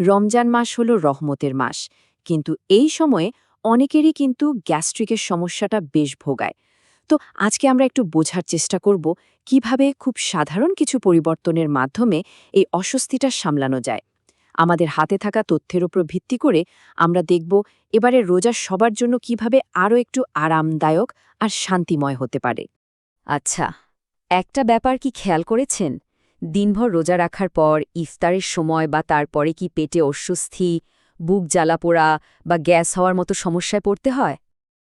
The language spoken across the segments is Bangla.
রমজান মাস হলো রহমতের মাস, কিন্তু এই সময়ে অনেকেরই কিন্তু গ্যাস্ট্রিকের সমস্যাটা বেশ ভোগায়। তো আজকে আমরা একটু বোঝার চেষ্টা করব কিভাবে খুব সাধারণ কিছু পরিবর্তনের মাধ্যমে এই অস্বস্তিটা সামলানো যায়। আমাদের হাতে থাকা তথ্যের উপর ভিত্তি করে আমরা দেখব এবারে রোজা সবার জন্য কিভাবে আরও একটু আরামদায়ক আর শান্তিময় হতে পারে। আচ্ছা, একটা ব্যাপার কি খেয়াল করেছেন? দিনভর রোজা রাখার পর ইফতারের সময় বা তারপরে কি পেটে অস্বস্তি, বুক জ্বালাপোড়া বা গ্যাস হওয়ার মতো সমস্যায় পড়তে হয়?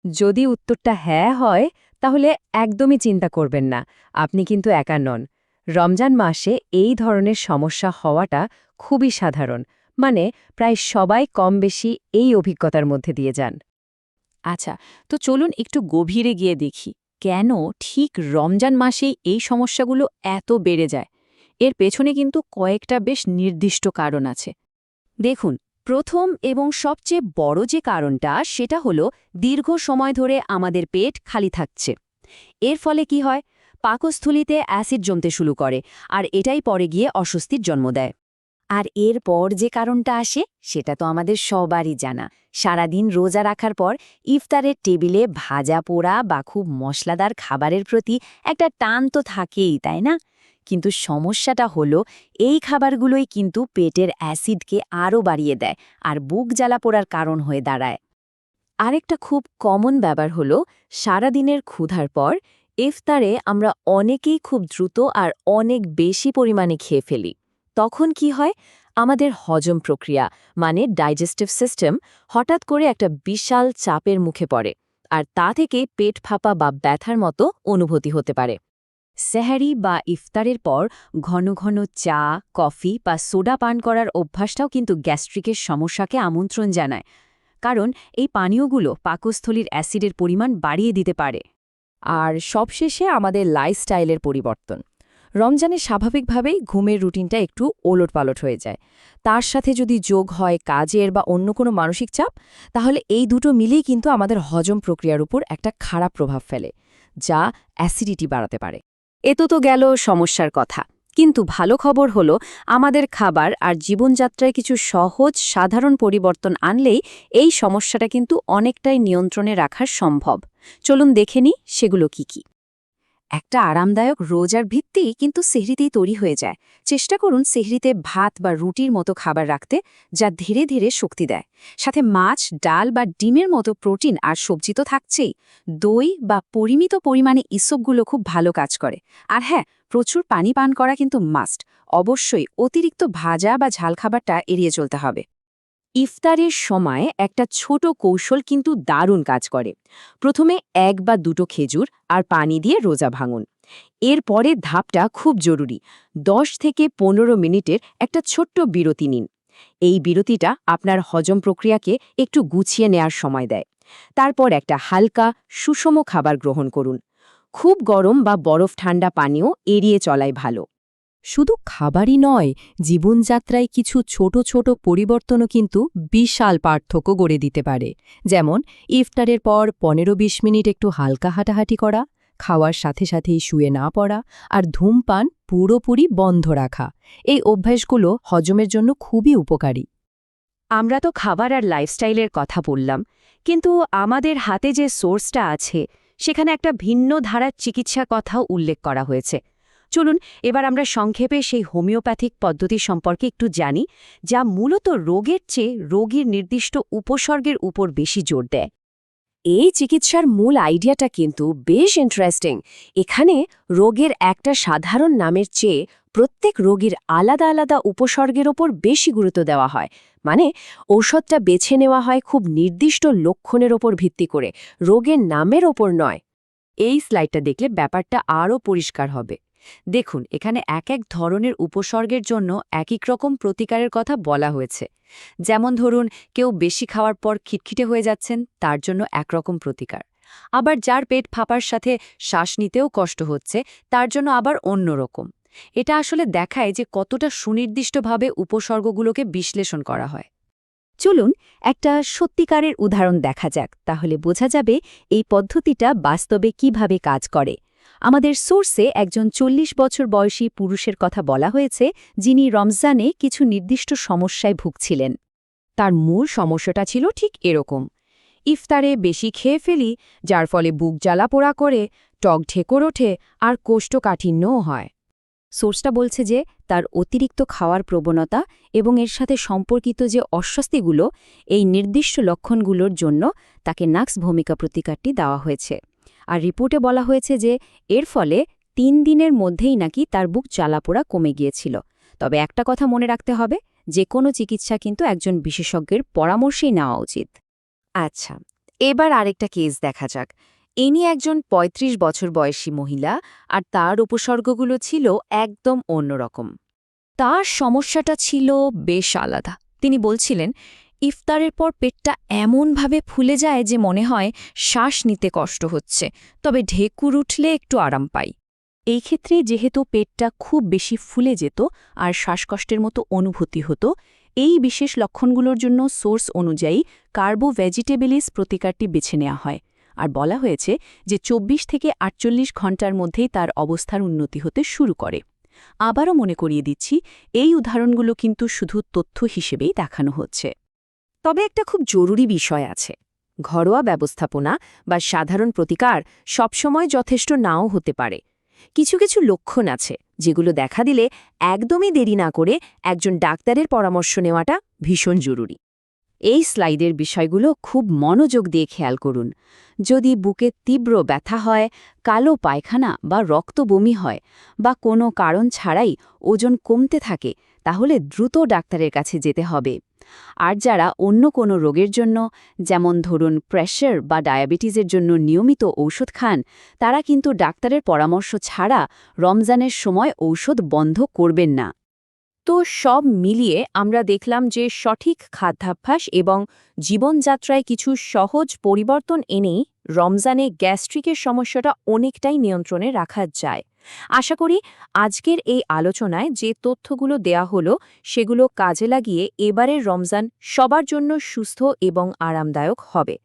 যদি উত্তরটা হ্যাঁ হয়, তাহলে একদমই চিন্তা করবেন না, আপনি কিন্তু একা নন। রমজান মাসে এই ধরনের সমস্যা হওয়াটা খুবই সাধারণ, মানে প্রায় সবাই কম বেশি এই অভিজ্ঞতার মধ্যে দিয়ে যান। আচ্ছা, তো চলুন একটু গভীরে গিয়ে দেখি কেন ঠিক রমজান মাসেই এই সমস্যাগুলো এত বেড়ে যায়। এর পেছনে কিন্তু কয়েকটা বেশ নির্দিষ্ট কারণ আছে। দেখুন, প্রথম এবং সবচেয়ে বড় যে কারণটা সেটা হলো দীর্ঘ সময় ধরে আমাদের পেট খালি থাকছে। এর ফলে কি হয়? পাকস্থলিতে অ্যাসিড জমতে শুরু করে, আর এটাই পরে গিয়ে অস্বস্তির জন্ম দেয়। আর এরপর যে কারণটা আসে সেটা তো আমাদের সবারই জানা। সারাদিন রোজা রাখার পর ইফতারের টেবিলে ভাজা পোড়া বা খুব মশলাদার খাবারের প্রতি একটা টান তো থাকেই, তাই না? কিন্তু সমস্যাটা হলো এই খাবারগুলোই কিন্তু পেটের অ্যাসিডকে আরও বাড়িয়ে দেয় আর বুক জ্বালা পোড়ার কারণ হয়ে দাঁড়ায়। আরেকটা খুব কমন ব্যাপার হলো সারাদিনের ক্ষুধার পর ইফতারে আমরা অনেকেই খুব দ্রুত আর অনেক বেশি পরিমাণে খেয়ে ফেলি। তখন কি হয়? আমাদের হজম প্রক্রিয়া মানে ডাইজেস্টিভ সিস্টেম হঠাৎ করে একটা বিশাল চাপের মুখে পড়ে, আর তা থেকে পেট ফাঁপা বা ব্যথার মতো অনুভূতি হতে পারে। সেহরি বা ইফতারের পর ঘন ঘন চা, কফি বা সোডা পান করার অভ্যাসটাও কিন্তু গ্যাস্ট্রিকের সমস্যাকে আমন্ত্রণ জানায়, কারণ এই পানীয়গুলো পাকস্থলীর অ্যাসিডের পরিমাণ বাড়িয়ে দিতে পারে। আর সবশেষে আমাদের লাইফস্টাইলের পরিবর্তন। রমজানে স্বাভাবিকভাবেই ঘুমের রুটিনটা একটু ওলটপালট হয়ে যায়। তার সাথে যদি যোগ হয় কাজের বা অন্য কোনো মানসিক চাপ, তাহলে এই দুটো মিলেই কিন্তু আমাদের হজম প্রক্রিয়ার উপর একটা খারাপ প্রভাব ফেলে, যা অ্যাসিডিটি বাড়াতে পারে। তো গেল সমস্যার কথা, কিন্তু ভালো খবর হলো আমাদের খাবার আর জীবনযাত্রায় কিছু সহজ সাধারণ পরিবর্তন আনলেই এই সমস্যাটা কিন্তু অনেকটাই নিয়ন্ত্রণে রাখা সম্ভব। চলুন দেখে নিই সেগুলো কি কি। একটা আরামদায়ক রোজার ভিত্তি কিন্তু সেহরিতেই তৈরি হয়ে যায়। চেষ্টা করুন সেহরিতে ভাত বা রুটির মতো খাবার রাখতে, যা ধীরে ধীরে শক্তি দেয়। সাথে মাছ, ডাল বা ডিমের মতো প্রোটিন আর সবজি তো থাকছেই। দই বা পরিমিত পরিমাণে ইসবগুলো খুব ভালো কাজ করে। আর হ্যাঁ, প্রচুর পানি পান করা কিন্তু মাস্ট। অবশ্যই অতিরিক্ত ভাজা বা ঝাল খাবারটা এড়িয়ে চলতে হবে। ইফতারের সময় একটা ছোট কৌশল কিন্তু দারুণ কাজ করে। প্রথমে 1 বা 2টো খেজুর আর পানি দিয়ে রোজা ভাঙুন। এর পরের ধাপটা খুব জরুরি। 10 থেকে 15 মিনিটের একটা ছোট্ট বিরতি নিন। এই বিরতিটা আপনার হজম প্রক্রিয়াকে একটু গুছিয়ে নেয়ার সময় দেয়। তারপর একটা হালকা সুষম খাবার গ্রহণ করুন। খুব গরম বা বরফ ঠান্ডা পানীয় এড়িয়ে চলাই ভালো। শুধু খাবারই নয়, জীবনযাত্রায় কিছু ছোট ছোট পরিবর্তনও কিন্তু বিশাল পার্থক্য গড়ে দিতে পারে। যেমন ইফতারের পর 15-20 মিনিট একটু হালকা হাঁটাহাঁটি করা, খাওয়ার সাথে সাথেই শুয়ে না পড়া, আর ধূমপান পুরোপুরি বন্ধ রাখা। এই অভ্যাসগুলো হজমের জন্য খুবই উপকারী। আমরা তো খাবার আর লাইফস্টাইলের কথা বললাম, কিন্তু আমাদের হাতে যে সোর্সটা আছে সেখানে একটা ভিন্ন ধারার চিকিৎসার কথাও উল্লেখ করা হয়েছে। চলুন এবার আমরা সংক্ষেপে সেই হোমিওপ্যাথিক পদ্ধতি সম্পর্কে একটু জানি, যা মূলত রোগের চেয়ে রোগীর নির্দিষ্ট উপসর্গের উপর বেশি জোর দেয়। এই চিকিৎসার মূল আইডিয়াটা কিন্তু বেশ ইন্টারেস্টিং। এখানে রোগের একটা সাধারণ নামের চেয়ে প্রত্যেক রোগীর আলাদা আলাদা উপসর্গের ওপর বেশি গুরুত্ব দেওয়া হয়। মানে ঔষধটা বেছে নেওয়া হয় খুব নির্দিষ্ট লক্ষণের ওপর ভিত্তি করে, রোগের নামের ওপর নয়। এই স্লাইডটা দেখলে ব্যাপারটা আরও পরিষ্কার হবে। দেখুন, এখানে এক এক ধরনের উপসর্গের জন্য এক এক রকম প্রতিকারের কথা বলা হয়েছে। যেমন ধরুন, কেউ বেশি খাওয়ার পর খিটখিটে হয়ে যাচ্ছেন, তার জন্য একরকম প্রতিকার। আবার যার পেট ফাঁপার সাথে শ্বাস নিতেও কষ্ট হচ্ছে, তার জন্য আবার অন্য রকম। এটা আসলে দেখায় যে কতটা সুনির্দিষ্টভাবে উপসর্গগুলোকে বিশ্লেষণ করা হয়। চলুন একটা সত্যিকারের উদাহরণ দেখা যাক, তাহলে বোঝা যাবে এই পদ্ধতিটা বাস্তবে কিভাবে কাজ করে। আমাদের সোর্সে একজন ৪০ বছর বয়সী পুরুষের কথা বলা হয়েছে, যিনি রমজানে কিছু নির্দিষ্ট সমস্যায় ভুগছিলেন। তার মূল সমস্যাটা ছিল ঠিক এরকম। ইফতারে বেশি খেয়ে ফেলি, যার ফলে বুক জ্বালাপোড়া করে, টক ঢেকর ওঠে আর কোষ্ঠকাঠিন্যও হয়। সোর্সটা বলছে যে তার অতিরিক্ত খাওয়ার প্রবণতা এবং এর সাথে সম্পর্কিত যে অস্বস্তিগুলো, এই নির্দিষ্ট লক্ষণগুলোর জন্য তাকে নাক্স ভূমিকা প্রতিকারটি দেওয়া হয়েছে। আর রিপোর্টে বলা হয়েছে যে এর ফলে ৩ দিনের মধ্যেই নাকি তার বুক জ্বালাপোড়া কমে গিয়েছিল। তবে একটা কথা মনে রাখতে হবে, যে কোনো চিকিৎসা কিন্তু একজন বিশেষজ্ঞের পরামর্শেই নেওয়া উচিত। আচ্ছা, এবার আরেকটা কেস দেখা যাক। ইনি একজন ৩৫ বছর বয়সী মহিলা, আর তার উপসর্গগুলো ছিল একদম অন্যরকম। তার সমস্যাটা ছিল বেশ আলাদা। তিনি বলছিলেন, ইফতারের পর পেটটা এমনভাবে ফুলে যায় যে মনে হয় শ্বাস নিতে কষ্ট হচ্ছে, তবে ঢেকুর উঠলে একটু আরাম পাই। এই ক্ষেত্রে যেহেতু পেটটা খুব বেশি ফুলে যেত আর শ্বাসকষ্টের মতো অনুভূতি হতো, এই বিশেষ লক্ষণগুলোর জন্য সোর্স অনুযায়ী কার্বো ভেজিটেবলিস প্রতিকারটি বেছে নেওয়া হয়। আর বলা হয়েছে যে ২৪ থেকে ৪৮ ঘণ্টার মধ্যেই তার অবস্থার উন্নতি হতে শুরু করে। আবারও মনে করিয়ে দিচ্ছি, এই উদাহরণগুলো কিন্তু শুধু তথ্য হিসেবেই দেখানো হচ্ছে। তবে একটা খুব জরুরি বিষয় আছে। ঘরোয়া ব্যবস্থাপনা বা সাধারণ প্রতিকার সবসময় যথেষ্ট নাও হতে পারে। কিছু কিছু লক্ষণ আছে যেগুলো দেখা দিলে একদমই দেরি না করে একজন ডাক্তারের পরামর্শ নেওয়াটা ভীষণ জরুরি। এই স্লাইডের বিষয়গুলো খুব মনোযোগ দিয়ে খেয়াল করুন। যদি বুকে তীব্র ব্যথা হয়, কালো পায়খানা বা রক্ত বমি হয়, বা কোনো কারণ ছাড়াই ওজন কমতে থাকে, তাহলে দ্রুত ডাক্তারের কাছে যেতে হবে। আর যারা অন্য কোনো রোগের জন্য, যেমন ধরুন প্রেশার বা ডায়াবেটিসের জন্য নিয়মিত ঔষধ খান, তারা কিন্তু ডাক্তারের পরামর্শ ছাড়া রমজানের সময় ঔষধ বন্ধ করবেন না। তো সব মিলিয়ে আমরা দেখলাম যে সঠিক খাদ্যাভ্যাস এবং জীবনযাত্রায় কিছু সহজ পরিবর্তন এনেই রমজানে গ্যাস্ট্রিকের সমস্যাটা অনেকটাই নিয়ন্ত্রণে রাখা যায়। আশা করি আজকের এই আলোচনায় যে তথ্যগুলো দেয়া হলো সেগুলো কাজে লাগিয়ে এবারের রমজান সবার জন্য সুস্থ এবং আরামদায়ক হবে।